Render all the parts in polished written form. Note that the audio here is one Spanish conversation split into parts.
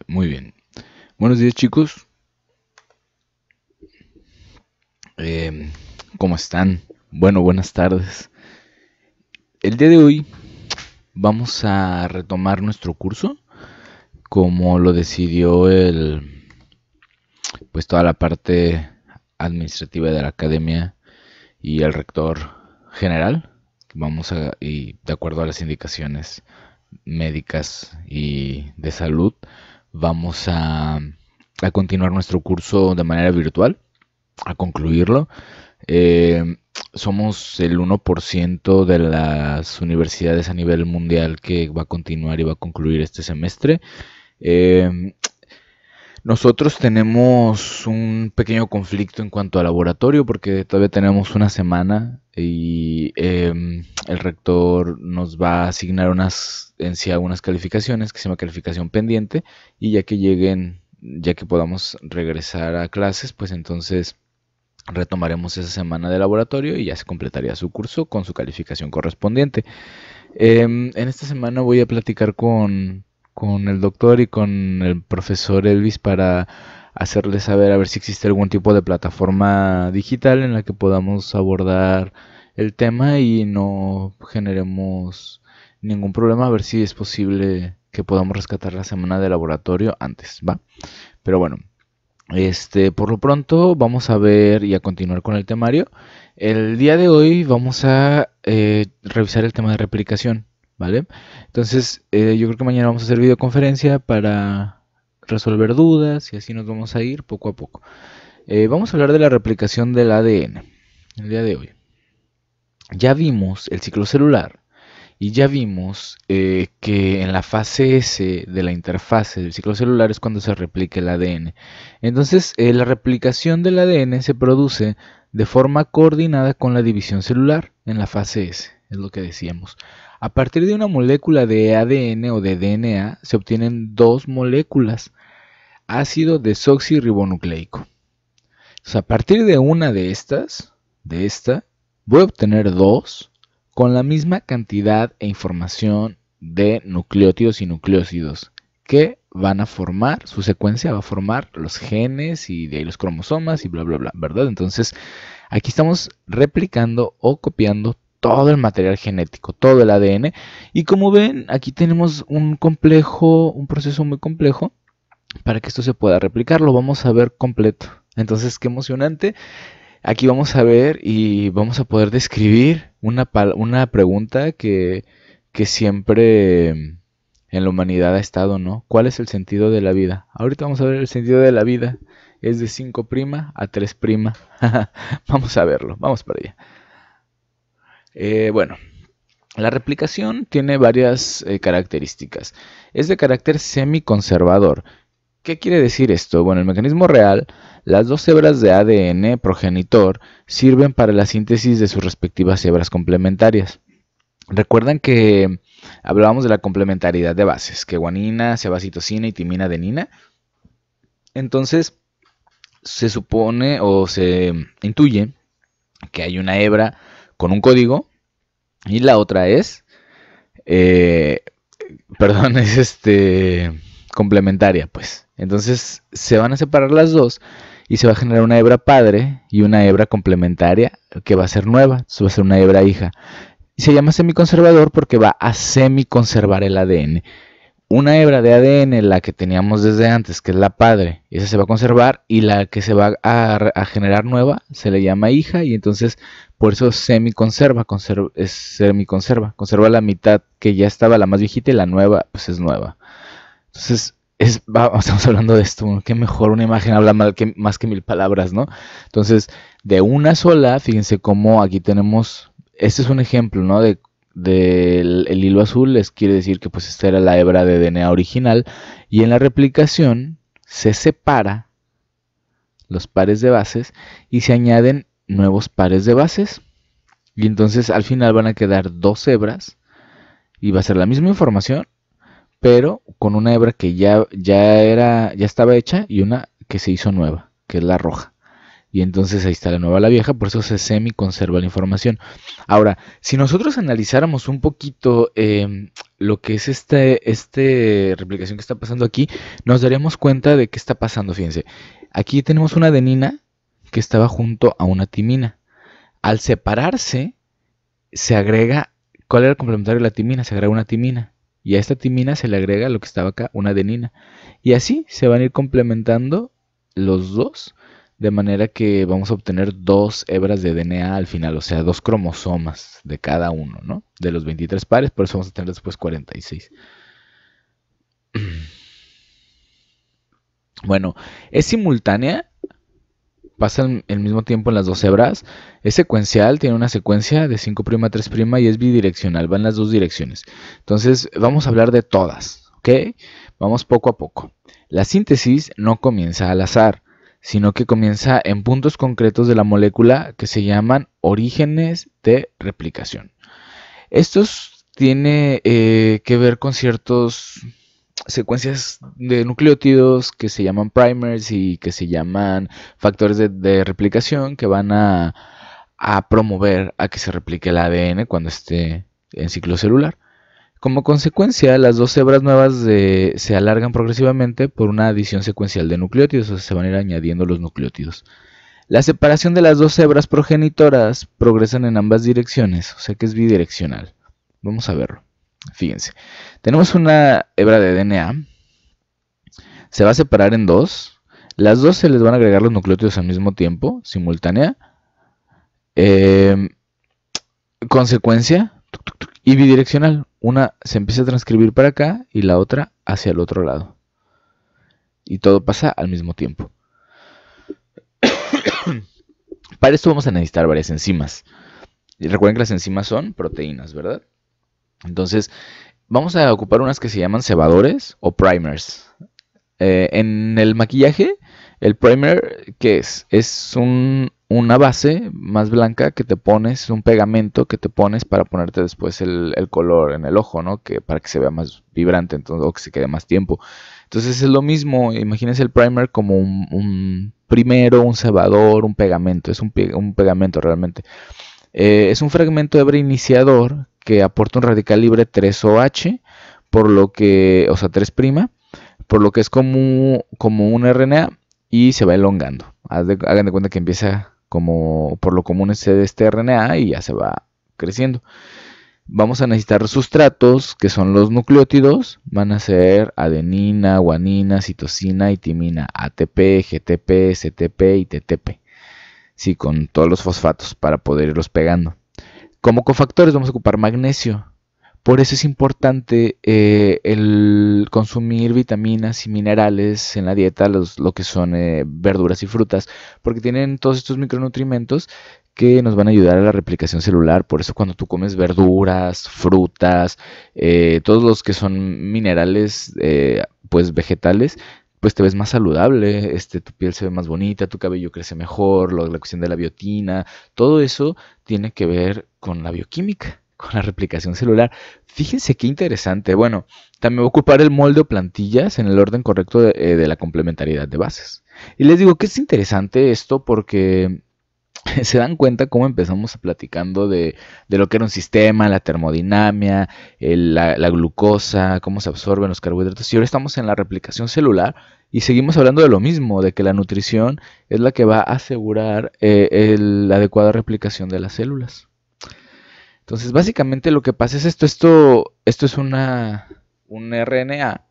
Muy bien. Buenos días, chicos. Eh, ¿Cómo están? Bueno, buenas tardes. El día de hoy vamos a retomar nuestro curso como lo decidió pues toda la parte administrativa de la academia y el rector general. Y de acuerdo a las indicaciones médicas y de salud, vamos a continuar nuestro curso de manera virtual, a concluirlo. Eh, Somos el 1% de las universidades a nivel mundial que va a continuar y va a concluir este semestre. Eh, Nosotros tenemos un pequeño conflicto en cuanto al laboratorio porque todavía tenemos una semana y el rector nos va a asignar unas calificaciones que se llama calificación pendiente, y ya que podamos regresar a clases, pues entonces retomaremos esa semana de laboratorio y ya se completaría su curso con su calificación correspondiente. En esta semana voy a platicar con el doctor y con el profesor Elvis para hacerles saber a ver si existe algún tipo de plataforma digital en la que podamos abordar el tema y no generemos ningún problema, a ver si es posible que podamos rescatar la semana de laboratorio antes, ¿va? Pero bueno, por lo pronto vamos a ver y a continuar con el temario. El día de hoy vamos a revisar el tema de replicación, ¿vale? Entonces, yo creo que mañana vamos a hacer videoconferencia para resolver dudas y así nos vamos a ir poco a poco. Vamos a hablar de la replicación del ADN el día de hoy. Ya vimos el ciclo celular y ya vimos que en la fase S de la interfase del ciclo celular es cuando se replica el ADN. Entonces, la replicación del ADN se produce de forma coordinada con la división celular en la fase S, es lo que decíamos. A partir de una molécula de ADN o de DNA se obtienen dos moléculas, ácido desoxirribonucleico. Entonces, a partir de una de esta, voy a obtener dos con la misma cantidad e información de nucleótidos y nucleósidos que van a formar, su secuencia va a formar los genes y de ahí los cromosomas y bla, bla, bla, ¿verdad? Entonces, aquí estamos replicando o copiando todo el material genético, todo el ADN. Y como ven, aquí tenemos un proceso muy complejo para que esto se pueda replicar. Lo vamos a ver completo. Entonces, qué emocionante. Aquí vamos a ver y vamos a poder describir una pregunta que siempre en la humanidad ha estado, ¿no? ¿Cuál es el sentido de la vida? Ahorita vamos a ver el sentido de la vida. Es de 5' a 3'. Vamos a verlo, vamos para allá. Bueno, la replicación tiene varias características. Es de carácter semiconservador. ¿Qué quiere decir esto? Bueno, el mecanismo real, las dos hebras de ADN progenitor sirven para la síntesis de sus respectivas hebras complementarias. Recuerdan que hablábamos de la complementariedad de bases, que guanina, cebacitocina y timina adenina. Entonces, se supone o se intuye que hay una hebra con un código y la otra es, eh, perdón, es complementaria, pues. Entonces se van a separar las dos y se va a generar una hebra padre y una hebra complementaria que va a ser nueva. Eso va a ser una hebra hija. Y se llama semiconservador porque va a semiconservar el ADN. Una hebra de ADN, la que teníamos desde antes, que es la padre, esa se va a conservar, y la que se va a generar nueva se le llama hija, y entonces por eso semiconserva, conserva la mitad que ya estaba la más viejita y la nueva pues es nueva. Entonces, estamos hablando de esto, qué mejor, una imagen habla más que 1000 palabras, ¿no? Entonces, de una sola, fíjense cómo aquí tenemos, este es un ejemplo, ¿no? Del el hilo azul, les quiere decir que pues esta era la hebra de DNA original, y en la replicación se separa los pares de bases y se añaden nuevos pares de bases, y entonces al final van a quedar dos hebras y va a ser la misma información, pero con una hebra que ya estaba hecha y una que se hizo nueva, que es la roja. y entonces ahí está la nueva, la vieja, por eso se semi-conserva la información. Ahora, si nosotros analizáramos un poquito lo que es este replicación que está pasando aquí, nos daríamos cuenta de qué está pasando, fíjense. Aquí tenemos una adenina que estaba junto a una timina. Al separarse, se agrega, ¿cuál era el complementario de la timina? Se agrega una timina. Y a esta timina se le agrega lo que estaba acá, una adenina. Y así se van a ir complementando los dos, de manera que vamos a obtener 2 hebras de DNA al final, o sea, 2 cromosomas de cada uno, ¿no? De los 23 pares, por eso vamos a tener después 46. Bueno, es simultánea, pasa el mismo tiempo en las 2 hebras, es secuencial, tiene una secuencia de 5' a 3' y es bidireccional, va en las 2 direcciones. Entonces, vamos a hablar de todas, ¿ok? Vamos poco a poco. La síntesis no comienza al azar, sino que comienza en puntos concretos de la molécula que se llaman orígenes de replicación. Estos tienen que ver con ciertas secuencias de nucleótidos que se llaman primers y que se llaman factores de replicación que van a promover a que se replique el ADN cuando esté en ciclo celular. Como consecuencia, las 2 hebras nuevas se alargan progresivamente por una adición secuencial de nucleótidos, o sea, se van a ir añadiendo los nucleótidos. La separación de las 2 hebras progenitoras progresan en ambas direcciones, o sea que es bidireccional. Vamos a verlo. Fíjense, tenemos una hebra de DNA, se va a separar en 2, las 2 se les van a agregar los nucleótidos al mismo tiempo, simultánea, consecuencia y bidireccional. Una se empieza a transcribir para acá y la otra hacia el otro lado. Y todo pasa al mismo tiempo. Para esto vamos a necesitar varias enzimas. Y recuerden que las enzimas son proteínas, ¿verdad? Entonces, vamos a ocupar unas que se llaman cebadores o primers. En el maquillaje, el primer, ¿qué es? Es una base más blanca que te pones, un pegamento que te pones para ponerte después el color en el ojo, ¿no? Para que se vea más vibrante, entonces, o que se quede más tiempo. Entonces es lo mismo, imagínense el primer como un primero, un cebador, un pegamento, es un pegamento realmente. Es un fragmento de hebra iniciador que aporta un radical libre 3OH, por lo que, o sea, 3', por lo que es como un RNA y se va elongando. Hagan de cuenta que empieza como por lo común este RNA y ya se va creciendo. Vamos a necesitar sustratos que son los nucleótidos, van a ser adenina, guanina, citosina y timina, ATP, GTP, CTP y TTP. Sí, con todos los fosfatos para poder irlos pegando. Como cofactores vamos a ocupar magnesio. Por eso es importante el consumir vitaminas y minerales en la dieta, lo que son verduras y frutas, porque tienen todos estos micronutrientes que nos van a ayudar a la replicación celular. Por eso cuando tú comes verduras, frutas, todos los que son minerales, pues vegetales, pues te ves más saludable, tu piel se ve más bonita, tu cabello crece mejor, la cuestión de la biotina, todo eso tiene que ver con la bioquímica, con la replicación celular. Fíjense qué interesante. Bueno, también voy a ocupar el molde o plantillas en el orden correcto de la complementariedad de bases. Y les digo que es interesante esto porque se dan cuenta cómo empezamos platicando de lo que era un sistema, la termodinámica, la glucosa, cómo se absorben los carbohidratos. Y ahora estamos en la replicación celular y seguimos hablando de lo mismo, de que la nutrición es la que va a asegurar la adecuada replicación de las células. Entonces, básicamente lo que pasa es esto es un RNA.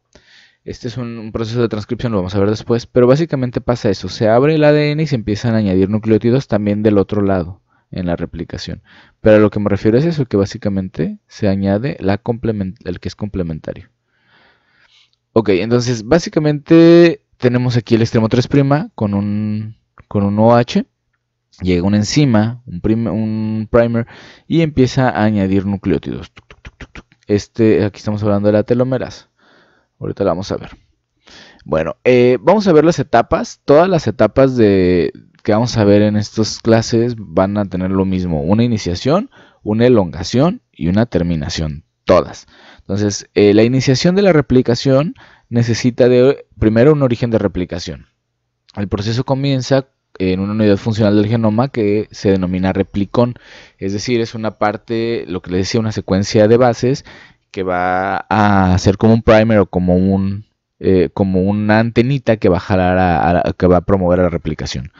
Este es un proceso de transcripción, lo vamos a ver después, pero básicamente pasa eso, se abre el ADN y se empiezan a añadir nucleótidos también del otro lado en la replicación. Pero a lo que me refiero es eso, que básicamente se añade el que es complementario. Ok, entonces básicamente tenemos aquí el extremo 3' con un OH, llega una enzima, un primer, y empieza a añadir nucleótidos. Aquí estamos hablando de la telomerasa. Ahorita la vamos a ver. Bueno, vamos a ver las etapas. Todas las etapas que vamos a ver en estas clases van a tener lo mismo. Una iniciación, una elongación y una terminación. Todas. Entonces, la iniciación de la replicación necesita primero un origen de replicación. El proceso comienza en una unidad funcional del genoma que se denomina replicón. Es decir, es una parte, lo que les decía, una secuencia de bases que va a ser como un primer o como una antenita que va a jalar que va a promover la replicación.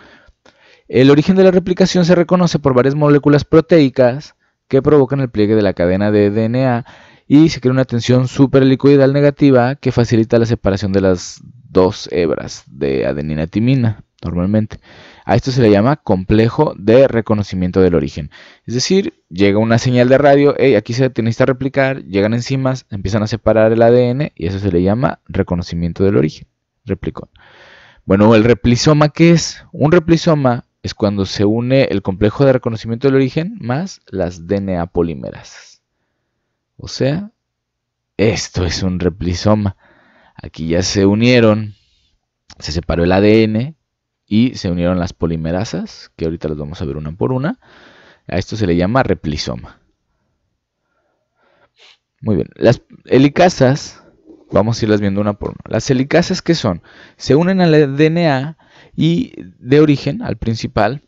El origen de la replicación se reconoce por varias moléculas proteicas que provocan el pliegue de la cadena de DNA y se crea una tensión superhelicoidal negativa que facilita la separación de las dos hebras de adenina-timina, normalmente. A esto se le llama complejo de reconocimiento del origen. Es decir, llega una señal de radio, hey, aquí se necesita replicar, llegan enzimas, empiezan a separar el ADN y eso se le llama reconocimiento del origen, replicón. Bueno, el replisoma, ¿qué es? Un replisoma es cuando se une el complejo de reconocimiento del origen más las DNA polimerasas. O sea, esto es un replisoma. Aquí ya se unieron, se separó el ADN y se unieron las polimerasas, que ahorita las vamos a ver una por una. A esto se le llama replisoma. Muy bien, las helicasas, vamos a irlas viendo una por una. Las helicasas, ¿qué son? Se unen al DNA y de origen, al principal,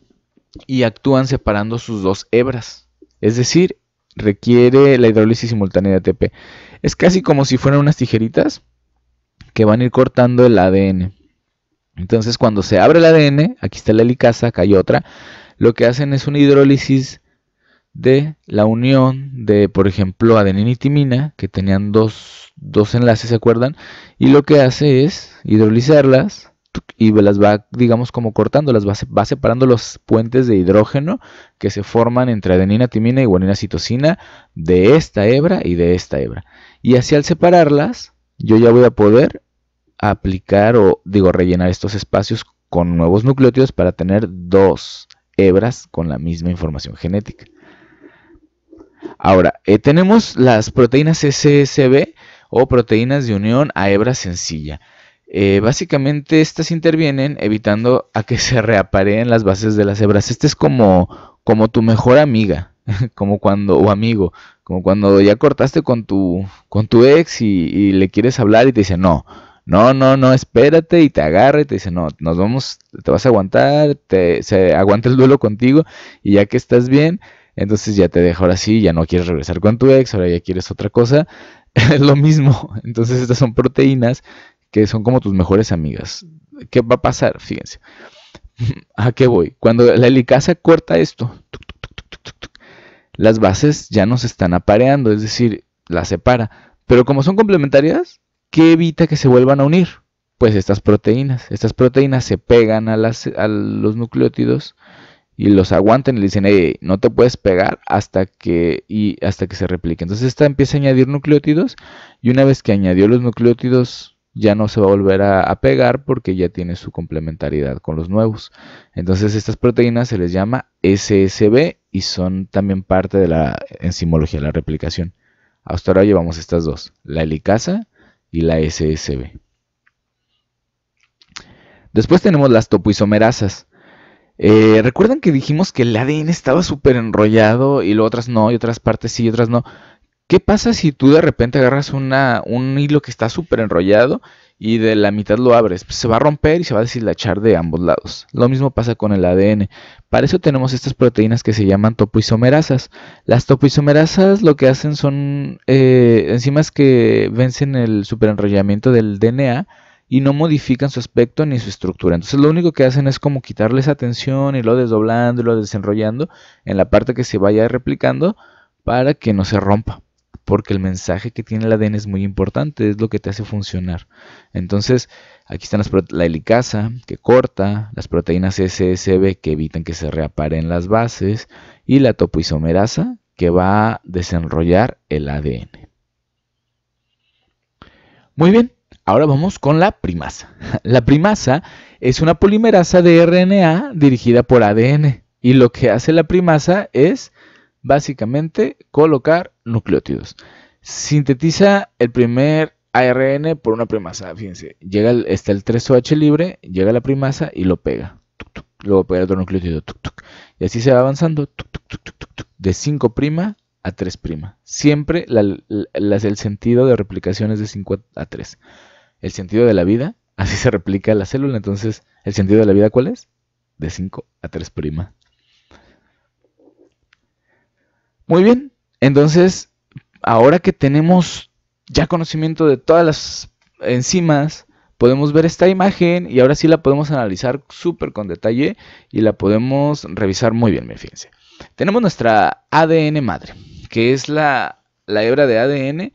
y actúan separando sus dos hebras. Es decir, requiere la hidrólisis simultánea de ATP. Es casi como si fueran unas tijeritas que van a ir cortando el ADN. Entonces, cuando se abre el ADN, aquí está la helicasa, acá hay otra, lo que hacen es una hidrólisis de la unión de, por ejemplo, adenina y timina, que tenían dos enlaces, ¿se acuerdan? Y lo que hace es hidrolizarlas y las va, digamos, como cortando, las va separando los puentes de hidrógeno que se forman entre adenina, timina y guanina, citosina de esta hebra y de esta hebra. Y así al separarlas, yo ya voy a poder aplicar o, rellenar estos espacios con nuevos nucleótidos para tener dos hebras con la misma información genética. Ahora, tenemos las proteínas SSB o proteínas de unión a hebra sencilla. Básicamente estas intervienen evitando a que se reapareen las bases de las hebras. Este es como tu mejor amiga, como cuando ya cortaste con tu ex y le quieres hablar y te dice no, espérate, y te agarra y te dice no, nos vamos, te vas a aguantar, se aguanta el duelo contigo y ya que estás bien, entonces ya te deja, ahora sí, ya no quieres regresar con tu ex, ahora ya quieres otra cosa. Es lo mismo. Entonces estas son proteínas que son como tus mejores amigas. ¿Qué va a pasar? Fíjense. ¿A qué voy? Cuando la helicasa corta esto, las bases ya no se están apareando, es decir, las separa. Pero como son complementarias, ¿qué evita que se vuelvan a unir? Pues estas proteínas. Estas proteínas se pegan a los nucleótidos y los aguantan y le dicen, hey, no te puedes pegar hasta que se replique. Entonces esta empieza a añadir nucleótidos y una vez que añadió los nucleótidos ya no se va a volver a pegar porque ya tiene su complementariedad con los nuevos. Entonces estas proteínas se les llama SSB y son también parte de la enzimología, la replicación. Hasta ahora llevamos estas dos, la helicasa y la SSB. Después tenemos las topoisomerasas. ¿Recuerdan que dijimos que el ADN estaba súper enrollado y luego otras no, y otras partes sí y otras no? ¿Qué pasa si tú de repente agarras un hilo que está súper enrollado y de la mitad lo abres? Pues se va a romper y se va a deshilachar de ambos lados. Lo mismo pasa con el ADN. Para eso tenemos estas proteínas que se llaman topoisomerasas. Las topoisomerasas lo que hacen son enzimas que vencen el superenrollamiento del DNA y no modifican su aspecto ni su estructura. Entonces lo único que hacen es como quitarle esa tensión y lo desdoblando y lo desenrollando en la parte que se vaya replicando para que no se rompa. Porque el mensaje que tiene el ADN es muy importante, es lo que te hace funcionar. Entonces, aquí están la helicasa, que corta, las proteínas SSB, que evitan que se reaparen las bases, y la topoisomerasa, que va a desenrollar el ADN. Muy bien, ahora vamos con la primasa. La primasa es una polimerasa de RNA dirigida por ADN, y lo que hace la primasa es básicamente colocar nucleótidos. Sintetiza el primer ARN por una primasa. Fíjense, está el 3OH libre, llega la primasa y lo pega. Luego pega otro nucleótido. Y así se va avanzando de 5' a 3'. Siempre el sentido de replicación es de 5 a 3. El sentido de la vida, así se replica la célula. Entonces, ¿el sentido de la vida cuál es? de 5 a 3'. Muy bien, entonces ahora que tenemos ya conocimiento de todas las enzimas, podemos ver esta imagen y ahora sí la podemos analizar súper con detalle y la podemos revisar muy bien, fíjense. Tenemos nuestra ADN madre, que es la hebra de ADN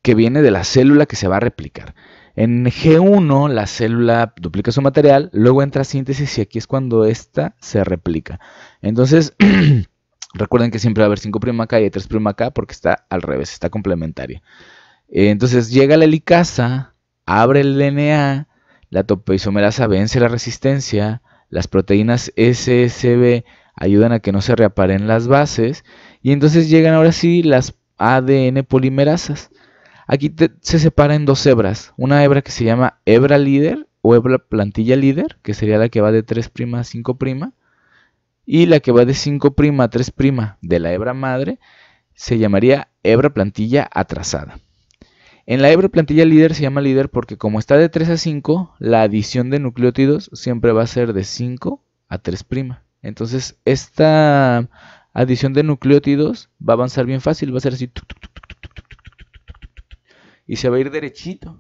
que viene de la célula que se va a replicar. En G1 la célula duplica su material, luego entra a síntesis y aquí es cuando esta se replica. Entonces, recuerden que siempre va a haber 5' acá y hay 3' acá porque está al revés, está complementaria. Entonces llega la helicasa, abre el DNA, la topoisomerasa vence la resistencia, las proteínas SSB ayudan a que no se reaparen las bases y entonces llegan ahora sí las ADN polimerasas. Aquí se separa en dos hebras, una hebra que se llama hebra líder o hebra plantilla líder, que sería la que va de 3' a 5', y la que va de 5' a 3' de la hebra madre se llamaría hebra plantilla atrasada. En la hebra plantilla líder se llama líder porque como está de 3 a 5, la adición de nucleótidos siempre va a ser de 5 a 3'. Entonces esta adición de nucleótidos va a avanzar bien fácil, va a ser así y se va a ir derechito.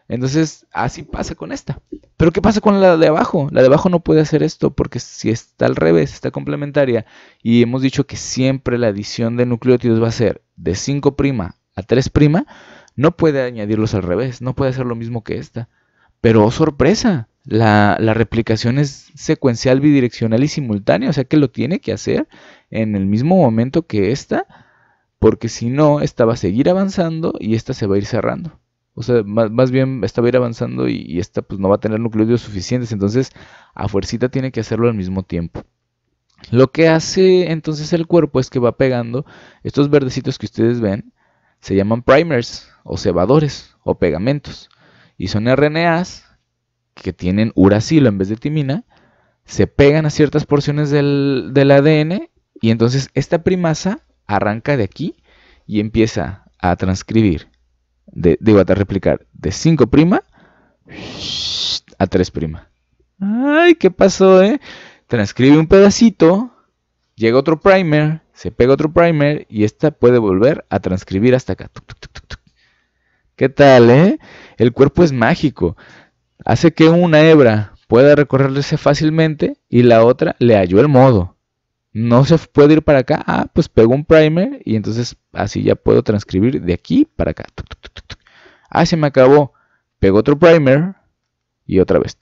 Entonces así pasa con esta. Pero ¿qué pasa con la de abajo? La de abajo no puede hacer esto porque si está al revés, está complementaria y hemos dicho que siempre la adición de nucleótidos va a ser de 5' a 3', no puede añadirlos al revés, no puede hacer lo mismo que esta. Pero oh, sorpresa, la replicación es secuencial, bidireccional y simultánea, o sea que lo tiene que hacer en el mismo momento que esta, porque si no, esta va a seguir avanzando y esta se va a ir cerrando. O sea, más bien esta va a ir avanzando y esta pues no va a tener nucleótidos suficientes, entonces a fuercita tiene que hacerlo al mismo tiempo. Lo que hace entonces el cuerpo es que va pegando estos verdecitos que ustedes ven, se llaman primers o cebadores o pegamentos y son RNAs que tienen uracilo en vez de timina, se pegan a ciertas porciones del ADN y entonces esta primasa arranca de aquí y empieza a transcribir, a replicar de 5' a 3'. Ay, ¿qué pasó, Transcribe un pedacito, llega otro primer, se pega otro primer y esta puede volver a transcribir hasta acá. ¿Qué tal, El cuerpo es mágico. Hace que una hebra pueda recorrerse fácilmente y la otra le halló el modo. No se puede ir para acá. Ah, pues pego un primer y entonces así ya puedo transcribir de aquí para acá. Ah, se me acabó. Pego otro primer y otra vez.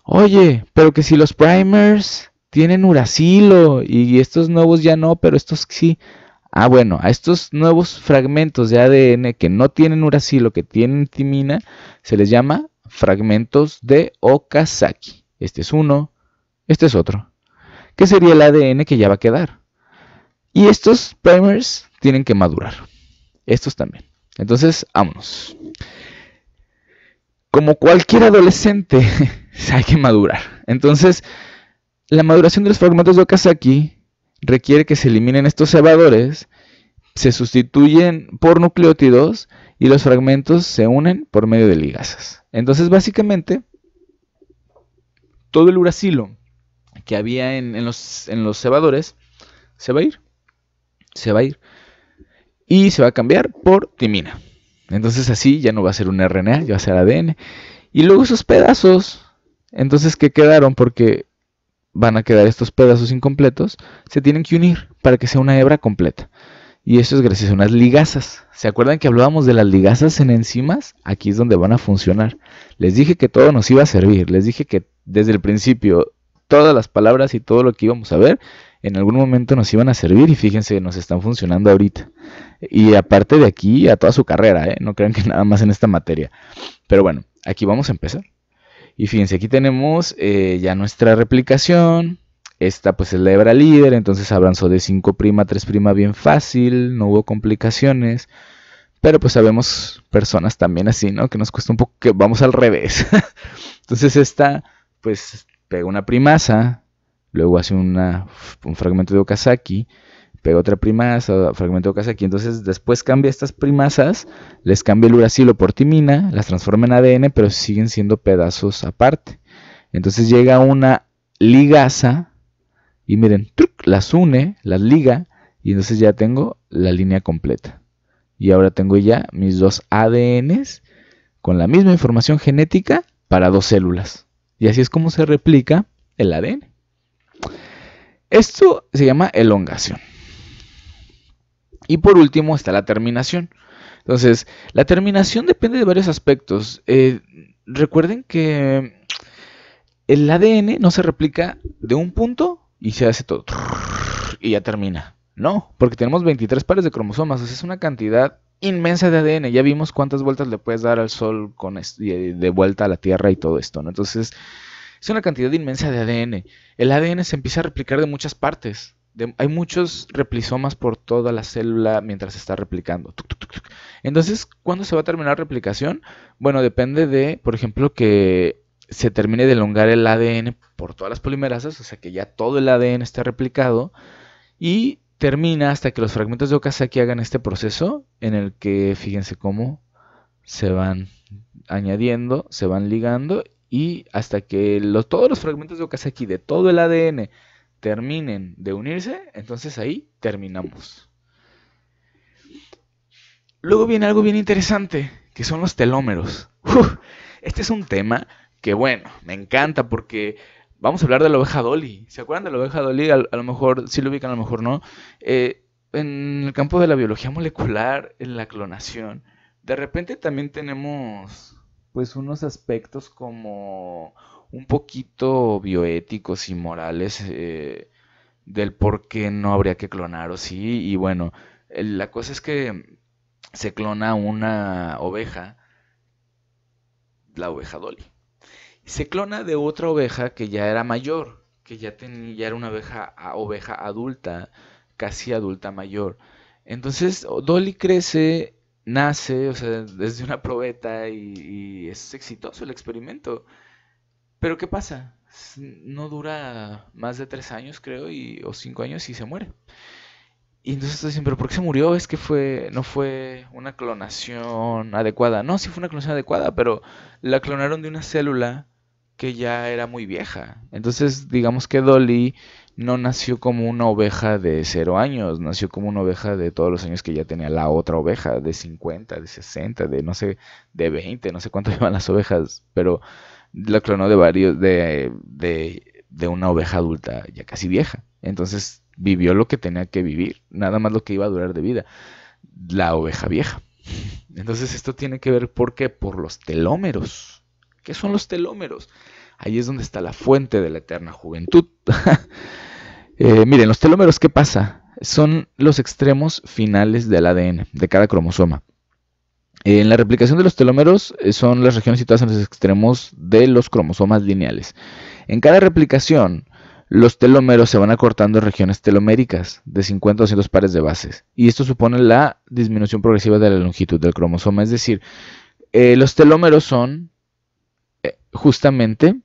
Oye, pero que si los primers tienen uracilo y estos nuevos ya no, pero estos sí. Ah, bueno, a estos nuevos fragmentos de ADN que no tienen uracilo, que tienen timina, se les llama fragmentos de Okazaki. Este es uno, este es otro. ¿Qué sería el ADN que ya va a quedar? Y estos primers tienen que madurar. Estos también. Entonces, vámonos. Como cualquier adolescente, hay que madurar. Entonces, la maduración de los fragmentos de Okazaki requiere que se eliminen estos cebadores, se sustituyen por nucleótidos y los fragmentos se unen por medio de ligasas. Entonces, básicamente, todo el uracilo que había en los cebadores se va a ir. Se va a ir. Y se va a cambiar por timina. Entonces así ya no va a ser un RNA, ya va a ser ADN. Y luego esos pedazos, entonces ¿qué quedaron? Porque van a quedar estos pedazos incompletos, se tienen que unir para que sea una hebra completa. Y eso es gracias a unas ligasas. ¿Se acuerdan que hablábamos de las ligasas en enzimas? Aquí es donde van a funcionar. Les dije que todo nos iba a servir. Les dije que desde el principio todas las palabras y todo lo que íbamos a ver en algún momento nos iban a servir y fíjense, nos están funcionando ahorita. Y aparte de aquí a toda su carrera, no crean que nada más en esta materia. Pero bueno, aquí vamos a empezar. Y fíjense, aquí tenemos ya nuestra replicación. Esta pues es la hebra líder, entonces avanzó de 5' a 3' bien fácil, no hubo complicaciones. Pero pues sabemos personas también así, ¿no? Que nos cuesta un poco, que vamos al revés. Entonces esta pues pega una primasa, luego hace un fragmento de Okazaki, pega otra primasa, fragmento de Okazaki, entonces después cambia estas primasas, les cambia el uracilo por timina, las transforma en ADN, pero siguen siendo pedazos aparte. Entonces llega una ligasa y miren, ¡truc!, las une, las liga y entonces ya tengo la línea completa. Y ahora tengo ya mis dos ADNs con la misma información genética para dos células. Y así es como se replica el ADN. Esto se llama elongación. Y por último está la terminación. Entonces, la terminación depende de varios aspectos. Recuerden que el ADN no se replica de un punto y se hace todo y ya termina. No, porque tenemos 23 pares de cromosomas. O sea, es una cantidad inmensa de ADN. Ya vimos cuántas vueltas le puedes dar al Sol de vuelta a la Tierra y todo esto, ¿no? Entonces, es una cantidad inmensa de ADN. El ADN se empieza a replicar de muchas partes. Hay muchos replisomas por toda la célula mientras se está replicando. Entonces, ¿cuándo se va a terminar la replicación? Bueno, depende de, por ejemplo, que se termine de elongar el ADN por todas las polimerasas, o sea que ya todo el ADN esté replicado, y termina hasta que los fragmentos de Okazaki hagan este proceso en el que, fíjense cómo se van añadiendo, se van ligando, y hasta que todos los fragmentos de Okazaki de todo el ADN terminen de unirse, entonces ahí terminamos. Luego viene algo bien interesante, que son los telómeros. Este es un tema que, bueno, me encanta porque vamos a hablar de la oveja Dolly. ¿Se acuerdan de la oveja Dolly? A lo mejor sí lo ubican, a lo mejor no. En el campo de la biología molecular, en la clonación, de repente también tenemos pues unos aspectos como un poquito bioéticos y morales del por qué no habría que clonar o sí. Y bueno, la cosa es que se clona una oveja, la oveja Dolly. Se clona de otra oveja que ya era mayor, que ya era una oveja adulta, casi adulta mayor. Entonces Dolly crece, nace, o sea, desde una probeta y es exitoso el experimento. Pero ¿qué pasa? No dura más de 3 años, creo, o 5 años y se muere. Y entonces dicen, ¿pero por qué se murió? Es que no fue una clonación adecuada. No, sí fue una clonación adecuada, pero la clonaron de una célula que ya era muy vieja. Entonces, digamos que Dolly no nació como una oveja de 0 años, nació como una oveja de todos los años que ya tenía la otra oveja, de 50, de 60, de no sé, de 20, no sé cuánto llevan las ovejas, pero la clonó de una oveja adulta ya casi vieja. Entonces vivió lo que tenía que vivir, nada más lo que iba a durar de vida, la oveja vieja. Entonces esto tiene que ver, ¿por qué? Por los telómeros. ¿Qué son los telómeros? Ahí es donde está la fuente de la eterna juventud. Miren, los telómeros, ¿qué pasa? Son los extremos finales del ADN, de cada cromosoma. En la replicación de los telómeros son las regiones situadas en los extremos de los cromosomas lineales. En cada replicación, los telómeros se van acortando en regiones teloméricas de 50 a 200 pares de bases. Y esto supone la disminución progresiva de la longitud del cromosoma. Es decir, los telómeros son justamente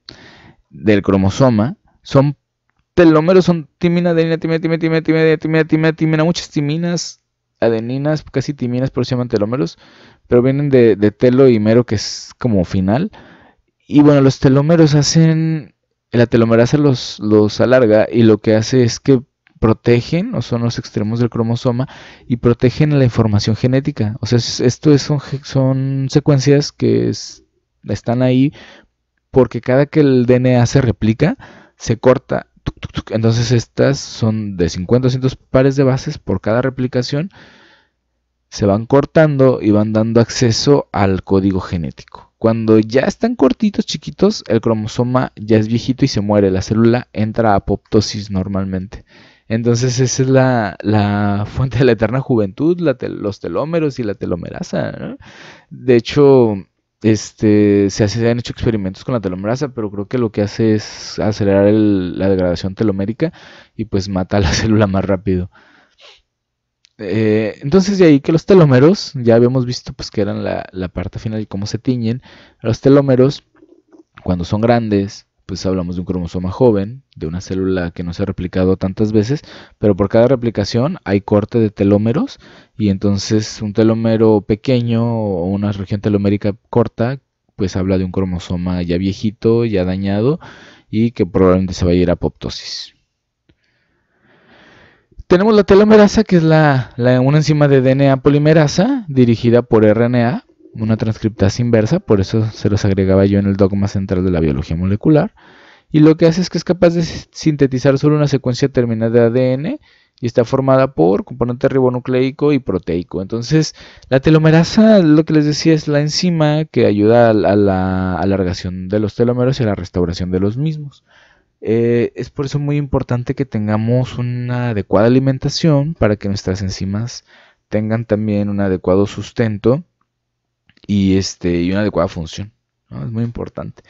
del cromosoma. Son telómeros, son timina, adenina, timina, muchas timinas, adeninas, casi timinas, por eso se llaman telómeros. Pero vienen de telo y mero, que es como final. Y bueno, los telómeros hacen... La telomerasa los alarga y lo que hace es que protegen, o son los extremos del cromosoma, y protegen la información genética. O sea, son secuencias que están ahí porque cada que el DNA se replica, se corta. Entonces estas son de 50 a 200 pares de bases por cada replicación. Se van cortando y van dando acceso al código genético. Cuando ya están cortitos, chiquitos, el cromosoma ya es viejito y se muere. La célula entra a apoptosis normalmente. Entonces esa es la fuente de la eterna juventud, los telómeros y la telomerasa, ¿no? De hecho, se han hecho experimentos con la telomerasa, pero creo que lo que hace es acelerar la degradación telomérica y pues mata a la célula más rápido. Entonces de ahí que los telómeros, ya habíamos visto pues que eran la parte final y cómo se tiñen. Los telómeros, cuando son grandes, pues hablamos de un cromosoma joven, de una célula que no se ha replicado tantas veces, pero por cada replicación hay corte de telómeros, y entonces un telómero pequeño o una región telomérica corta pues habla de un cromosoma ya viejito, ya dañado y que probablemente se va a ir a apoptosis. Tenemos la telomerasa, que es una enzima de DNA polimerasa dirigida por RNA, una transcriptasa inversa, por eso se los agregaba yo en el dogma central de la biología molecular. Y lo que hace es que es capaz de sintetizar solo una secuencia terminal de ADN y está formada por componente ribonucleico y proteico. Entonces, la telomerasa, lo que les decía, es la enzima que ayuda a la alargación de los telómeros y a la restauración de los mismos. Es por eso muy importante que tengamos una adecuada alimentación para que nuestras enzimas tengan también un adecuado sustento y una adecuada función, ¿no? Es muy importante.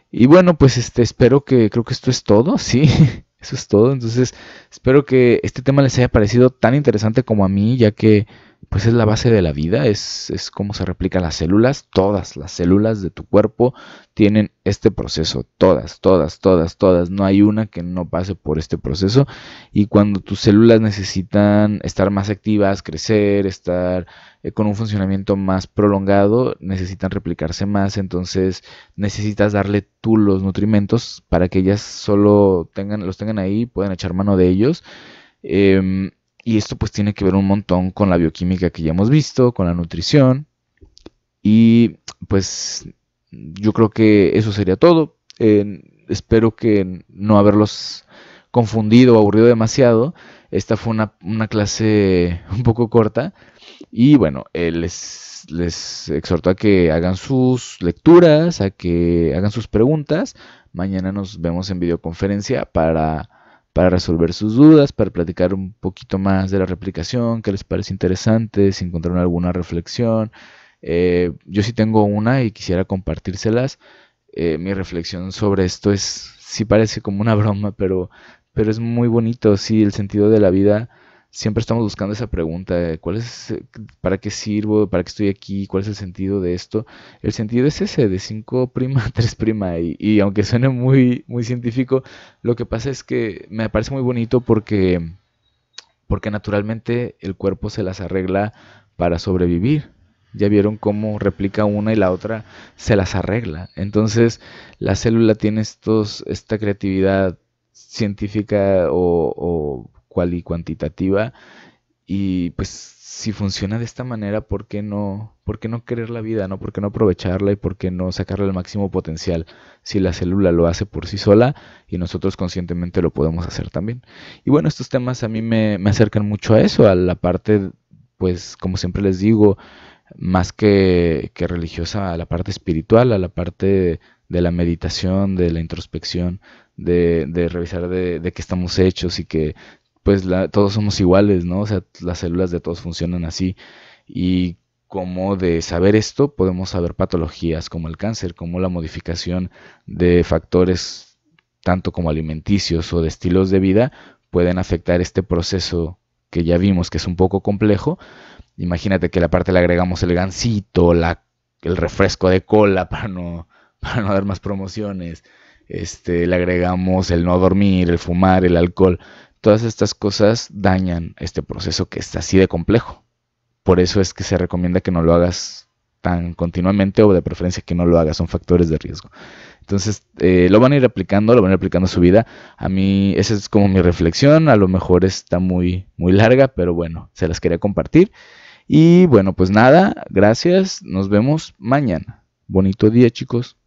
Y bueno, pues creo que esto es todo, sí, eso es todo. Entonces, espero que este tema les haya parecido tan interesante como a mí, ya que pues es la base de la vida, es cómo se replican las células. Todas las células de tu cuerpo tienen este proceso, todas, todas, todas, todas. No hay una que no pase por este proceso. Y cuando tus células necesitan estar más activas, crecer, estar con un funcionamiento más prolongado, necesitan replicarse más. Entonces necesitas darle tú los nutrimentos para que ellas solo los tengan ahí y puedan echar mano de ellos. Y esto pues tiene que ver un montón con la bioquímica que ya hemos visto, con la nutrición. Y pues yo creo que eso sería todo. Espero que no haberlos confundido o aburrido demasiado. Esta fue una clase un poco corta. Y bueno, les exhorto a que hagan sus lecturas, a que hagan sus preguntas. Mañana nos vemos en videoconferencia para resolver sus dudas, para platicar un poquito más de la replicación, qué les parece interesante, si encontraron alguna reflexión. Yo sí tengo una y quisiera compartírselas. Mi reflexión sobre esto sí parece como una broma, pero es muy bonito, sí, el sentido de la vida. Siempre estamos buscando esa pregunta, ¿para qué sirvo? ¿Para qué estoy aquí? ¿Cuál es el sentido de esto? El sentido es ese, de 5' a 3', y aunque suene muy, muy científico, lo que pasa es que me parece muy bonito porque naturalmente el cuerpo se las arregla para sobrevivir. Ya vieron cómo replica una y la otra se las arregla. Entonces la célula tiene esta creatividad científica o cuantitativa, y pues si funciona de esta manera, por qué no querer la vida, ¿no? ¿Por qué no aprovecharla y por qué no sacarle el máximo potencial si la célula lo hace por sí sola y nosotros conscientemente lo podemos hacer también? Y bueno, estos temas a mí me acercan mucho a eso, a la parte, pues como siempre les digo, más que religiosa, a la parte espiritual, a la parte de la meditación, de la introspección, de revisar de qué estamos hechos y que pues todos somos iguales, ¿no? O sea, las células de todos funcionan así. Y como de saber esto, podemos saber patologías como el cáncer, como la modificación de factores tanto como alimenticios o de estilos de vida pueden afectar este proceso que ya vimos que es un poco complejo. Imagínate que a la parte le agregamos el gansito, el refresco de cola para no dar más promociones. Le agregamos el no dormir, el fumar, el alcohol. Todas estas cosas dañan este proceso que es así de complejo. Por eso es que se recomienda que no lo hagas tan continuamente, o de preferencia que no lo hagas, son factores de riesgo. Entonces lo van a ir aplicando a su vida. A mí esa es como mi reflexión, a lo mejor está muy, muy larga, pero bueno, se las quería compartir. Y bueno, pues nada, gracias, nos vemos mañana. Bonito día, chicos.